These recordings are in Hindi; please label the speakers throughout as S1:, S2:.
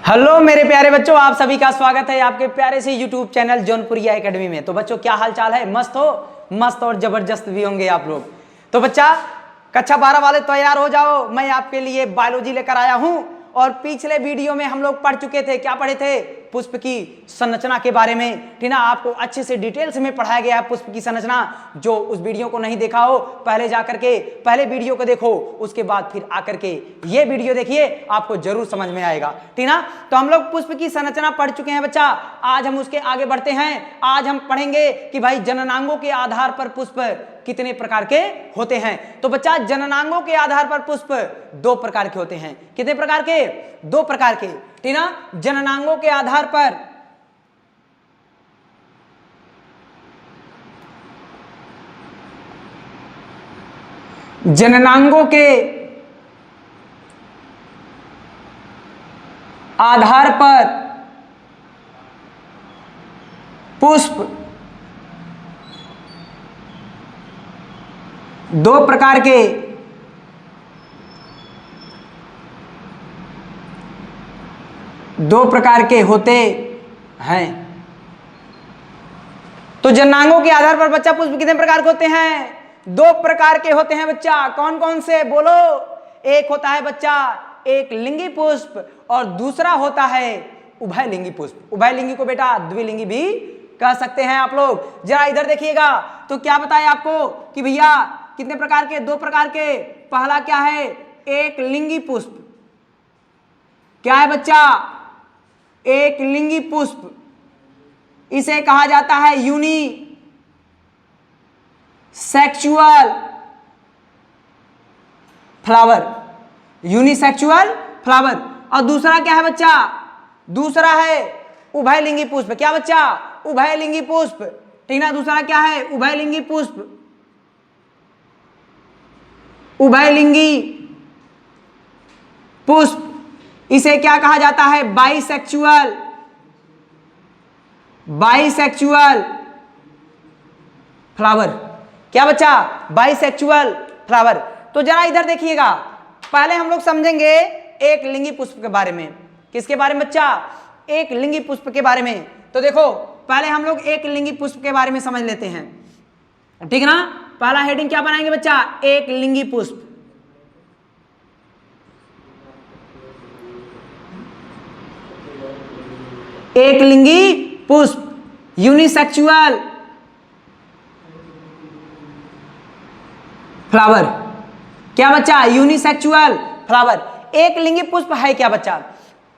S1: हेलो मेरे प्यारे बच्चों, आप सभी का स्वागत है आपके प्यारे से यूट्यूब चैनल जौनपुरिया एकेडमी में। तो बच्चों क्या हाल चाल है? मस्त हो? मस्त और जबरदस्त भी होंगे आप लोग। तो बच्चा कक्षा 12 वाले तैयार हो जाओ, मैं आपके लिए बायोलॉजी लेकर आया हूं। और पिछले वीडियो में हम लोग पढ़ चुके थे, क्या पढ़े थे? पुष्प की संरचना के बारे में। ठीक ना, आपको अच्छे से डिटेल्स में पढ़ाया गया है पुष्प की संरचना। जो उस वीडियो को नहीं देखा हो, पहले जाकर के पहले वीडियो को देखो, उसके बाद फिर आकर के ये वीडियो देखिए, आपको जरूर समझ में आएगा। ठीक ना, तो हम लोग पुष्प की संरचना पढ़ चुके हैं बच्चा। आज हम उसके आगे बढ़ते हैं। आज हम पढ़ेंगे कि भाई जननांगों के आधार पर पुष्प कितने प्रकार के होते हैं। तो बच्चा जननांगों के आधार पर पुष्प 2 प्रकार के होते हैं। कितने प्रकार के? 2 प्रकार के। ठीक ना, जननांगों के आधार पर जननांगों के आधार पर पुष्प 2 प्रकार के होते हैं। तो जननांगों के आधार पर बच्चा पुष्प कितने प्रकार के होते हैं? 2 प्रकार के होते हैं बच्चा। कौन कौन से बोलो? एक होता है बच्चा एक लिंगी पुष्प और दूसरा होता है उभयलिंगी पुष्प। उभयलिंगी को बेटा द्विलिंगी भी कह सकते हैं आप लोग। जरा इधर देखिएगा तो क्या बताया आपको कि भैया कितने प्रकार के? 2 प्रकार के। पहला क्या है? एक लिंगी पुष्प। क्या है बच्चा? एक लिंगी पुष्प। इसे कहा जाता है unisexual flower. Unisexual flower. और दूसरा क्या है बच्चा? दूसरा है उभयलिंगी पुष्प। क्या बच्चा? उभयलिंगी पुष्प। ठीक ना, दूसरा क्या है? उभयलिंगी पुष्प। उभयलिंगी पुष्प। इसे क्या कहा जाता है? Bisexual flower. क्या बच्चा? Bisexual flower. तो जरा इधर देखिएगा, पहले हम लोग समझेंगे एक लिंगी पुष्प के बारे में। किसके बारे में बच्चा? एक लिंगी पुष्प के बारे में। तो देखो पहले हम लोग एक लिंगी पुष्प के बारे में समझ लेते हैं। ठीक है ना, पहला हेडिंग क्या बनाएंगे बच्चा? एक लिंगी पुष्प। एक लिंगी पुष्प यूनिसेक्सुअल फ्लावर। क्या बच्चा? Unisexual flower. एक लिंगी पुष्प है क्या बच्चा?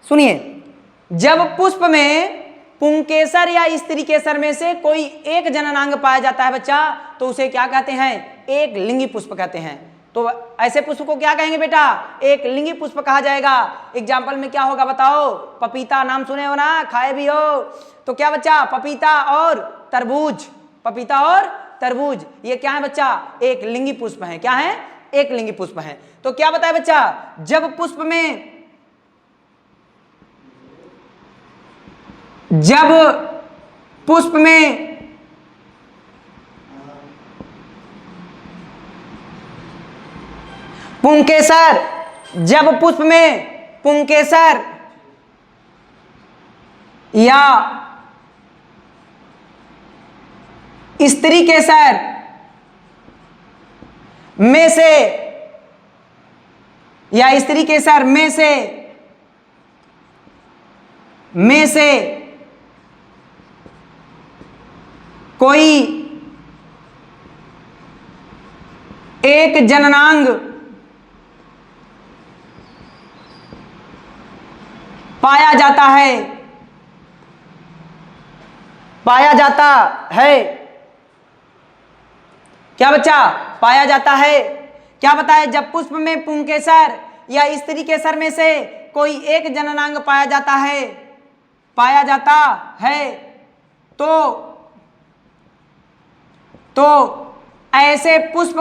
S1: सुनिए, जब पुष्प में पुंकेसर या स्त्री केसर में से कोई एक जननांग पाया जाता है बच्चा, तो उसे क्या कहते हैं? एक लिंगी पुष्प कहते हैं। तो ऐसे पुष्प को क्या कहेंगे बेटा? एक लिंगी पुष्प कहा जाएगा। एग्जाम्पल में क्या होगा बताओ? पपीता नाम सुने हो ना, खाए भी हो। तो क्या बच्चा? पपीता और तरबूज। पपीता और तरबूज ये क्या है बच्चा? एक लिंगी पुष्प है। क्या है? एक लिंगी पुष्प है। तो क्या बताए बच्चा? जब पुष्प में पुंकेसर, जब पुष्प में पुंकेसर या स्त्री केसर में से या स्त्री केसर में से कोई एक जननांग पाया जाता है। क्या बच्चा? पाया जाता है। क्या बताया? जब पुष्प में पुंकेसर या स्त्री केसर में से कोई एक जननांग पाया जाता है तो ऐसे पुष्प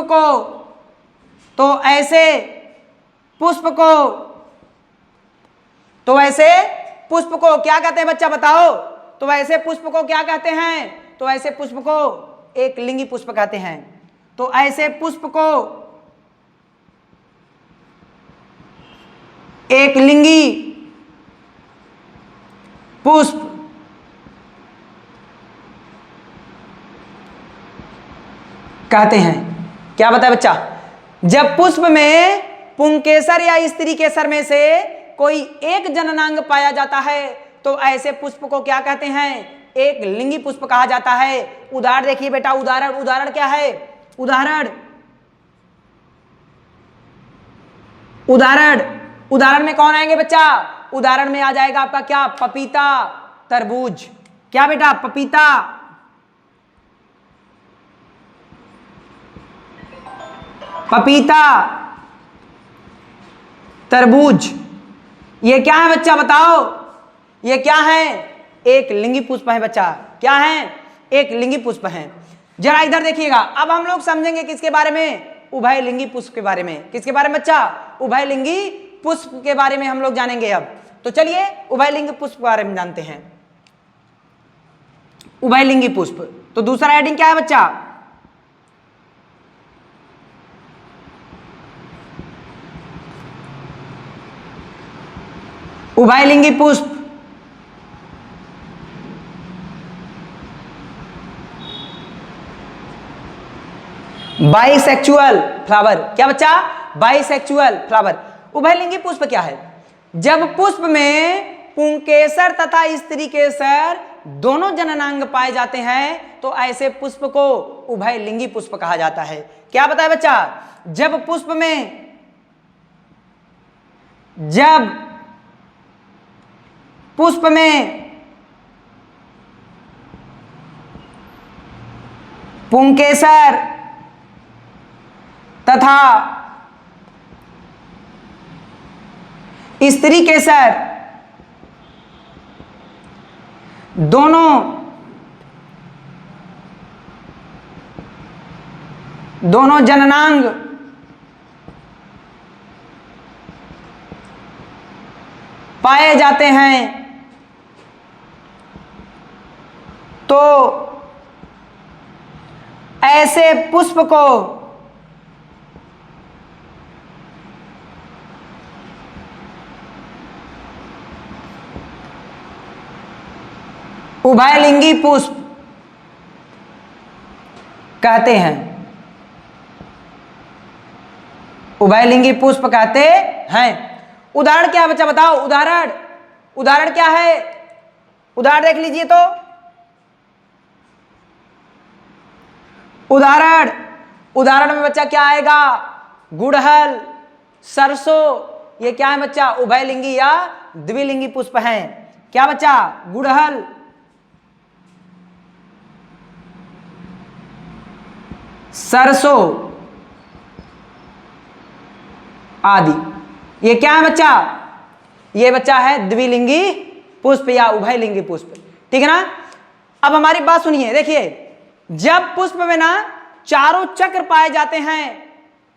S1: को क्या कहते हैं बच्चा बताओ? तो ऐसे पुष्प को क्या कहते हैं? तो ऐसे पुष्प को एक लिंगी पुष्प कहते हैं। तो ऐसे पुष्प को एक लिंगी पुष्प कहते हैं। क्या बताए बच्चा? जब पुष्प में पुंकेसर या स्त्री केसर में से कोई एक जननांग पाया जाता है तो ऐसे पुष्प को क्या कहते हैं? एक लिंगी पुष्प कहा जाता है। उदाहरण देखिए बेटा, उदाहरण उदाहरण क्या है? उदाहरण उदाहरण उदाहरण में कौन आएंगे बच्चा? उदाहरण में आ जाएगा आपका क्या? पपीता, तरबूज। क्या बेटा? पपीता, पपीता, तरबूज। ये क्या है बच्चा? बताओ, ये क्या है? एक लिंगी पुष्प है बच्चा। क्या है? एक लिंगी पुष्प है। जरा इधर देखिएगा, अब हम लोग समझेंगे किसके बारे में? उभयलिंगी पुष्प के बारे में। किसके बारे में बच्चा? उभयलिंगी पुष्प के बारे में हम लोग जानेंगे अब। तो चलिए उभयलिंगी पुष्प के बारे में जानते हैं। उभयलिंगी पुष्प, तो दूसरा हेडिंग क्या है बच्चा? उभयलिंगी पुष्प। Bisexual flower. क्या बच्चा? Bisexual flower. उभयलिंगी पुष्प क्या है? जब पुष्प में पुंकेसर तथा स्त्री केसर दोनों जननांग पाए जाते हैं तो ऐसे पुष्प को उभयलिंगी पुष्प कहा जाता है। क्या बताए बच्चा? जब पुष्प में पुंकेसर तथा स्त्री केसर दोनों जननांग पाए जाते हैं तो ऐसे पुष्प को उभयलिंगी पुष्प कहते हैं। उभयलिंगी पुष्प कहते हैं। उदाहरण क्या है बच्चा? बताओ उदाहरण। उदाहरण क्या है? उदाहरण देख लीजिए तो। उदाहरण में बच्चा क्या आएगा? गुड़हल, सरसों। ये क्या है बच्चा? उभयलिंगी या द्विलिंगी पुष्प हैं। क्या बच्चा? गुड़हल, सरसों आदि। ये क्या है बच्चा? ये बच्चा है द्विलिंगी पुष्प या उभयलिंगी पुष्प। ठीक है ना? अब हमारी बात सुनिए, देखिए, जब पुष्प में ना चारों चक्र पाए जाते हैं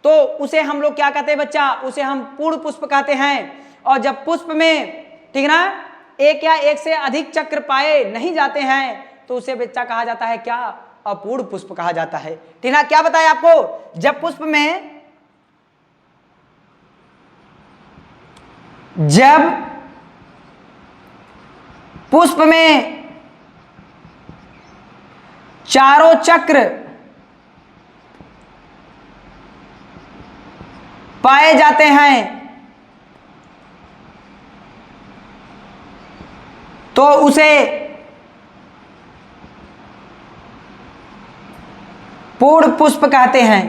S1: तो उसे हम लोग क्या कहते हैं बच्चा? उसे हम पूर्ण पुष्प कहते हैं। और जब पुष्प में, ठीक है ना, एक या एक से अधिक चक्र पाए नहीं जाते हैं तो उसे बच्चा कहा जाता है क्या? अपूर्ण पुष्प कहा जाता है। ठीक है? क्या बताया आपको? जब पुष्प में चारों चक्र पाए जाते हैं तो उसे पूर्ण पुष्प कहते हैं।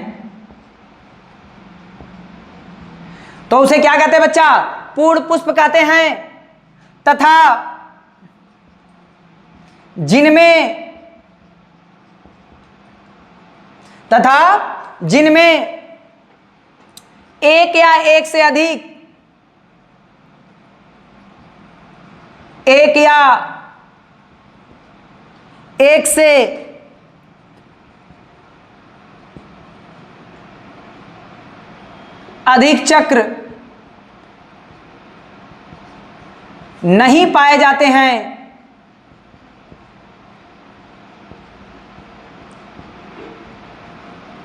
S1: तो उसे क्या कहते हैं बच्चा? पूर्ण पुष्प कहते हैं। तथा जिनमें एक या एक से अधिक, एक या एक से अधिक चक्र नहीं पाए जाते हैं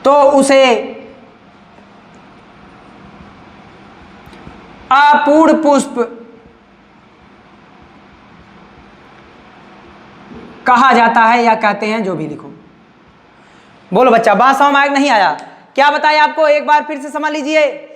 S1: तो उसे अपूर्ण पुष्प कहा जाता है या कहते हैं, जो भी लिखो। बोलो बच्चा, बात समझ में नहीं आया? क्या बताया आपको, एक बार फिर से समझ लीजिए।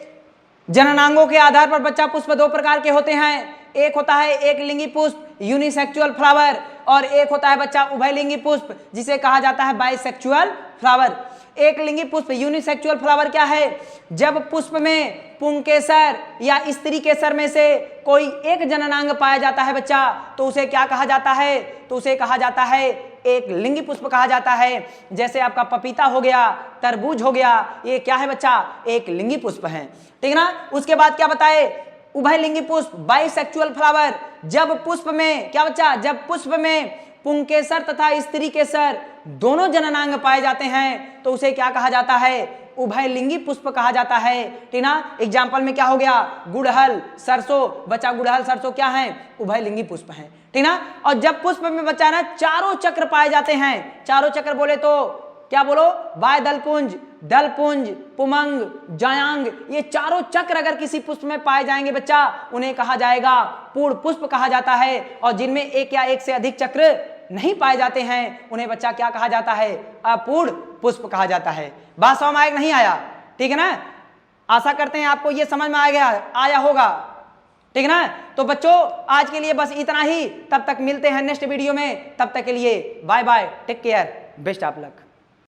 S1: जननांगों के आधार पर बच्चा पुष्प दो प्रकार के होते हैं। एक होता है एक लिंगी पुष्प यूनिसेक्सुअल फ्लावर, और एक होता है बच्चा उभयलिंगी पुष्प जिसे कहा जाता है बाइसेक्सुअल फ्लावर। एक लिंगी पुष्प यूनिसेक्सुअल फ्लावर क्या है? जब पुष्प में पुंकेसर या स्त्री केसर में से कोई एक जननांग पाया जाता है बच्चा, तो उसे क्या कहा जाता है? तो उसे कहा जाता है एक लिंगी पुष्प कहा जाता है। जैसे आपका पपीता हो गया, तरबूज हो गया, ये क्या है बच्चा? एक लिंगी पुष्प है, ठीक ना। उसके बाद क्या बताए? उभयलिंगी पुष्प बाइसेक्सुअल फ्लावर। जब पुष्प में क्या बच्चा? जब पुष्प में पुंकेसर तथा स्त्री केसर दोनों जननांग पाए जाते हैं तो उसे क्या कहा जाता है? उभयलिंगी पुष्प कहा जाता है, ठीक ना। एग्जाम्पल में क्या हो गया? गुड़हल, सरसों। बच्चा गुड़हल सरसों क्या है? उभयलिंगी पुष्प है, ठीक ना। और जब पुष्प में बच्चा ना चारों चक्र पाए जाते हैं, चारों चक्र बोले तो क्या बोलो? बाय दलपुंज, दलपुंज, पुमंग, जयांग, ये चारों चक्र अगर किसी पुष्प में पाए जाएंगे बच्चा, उन्हें कहा जाएगा पूर्ण पुष्प कहा जाता है। और जिनमें एक या एक से अधिक चक्र नहीं पाए जाते हैं उन्हें बच्चा क्या कहा जाता है? अपूर्ण पुष्प कहा जाता है। बात समझ में नहीं आया? ठीक है ना। आशा करते हैं आपको ये समझ में आया होगा, ठीक है ना। तो बच्चों आज के लिए बस इतना ही, तब तक मिलते हैं नेक्स्ट वीडियो में। तब तक के लिए bye bye, take care, best of luck.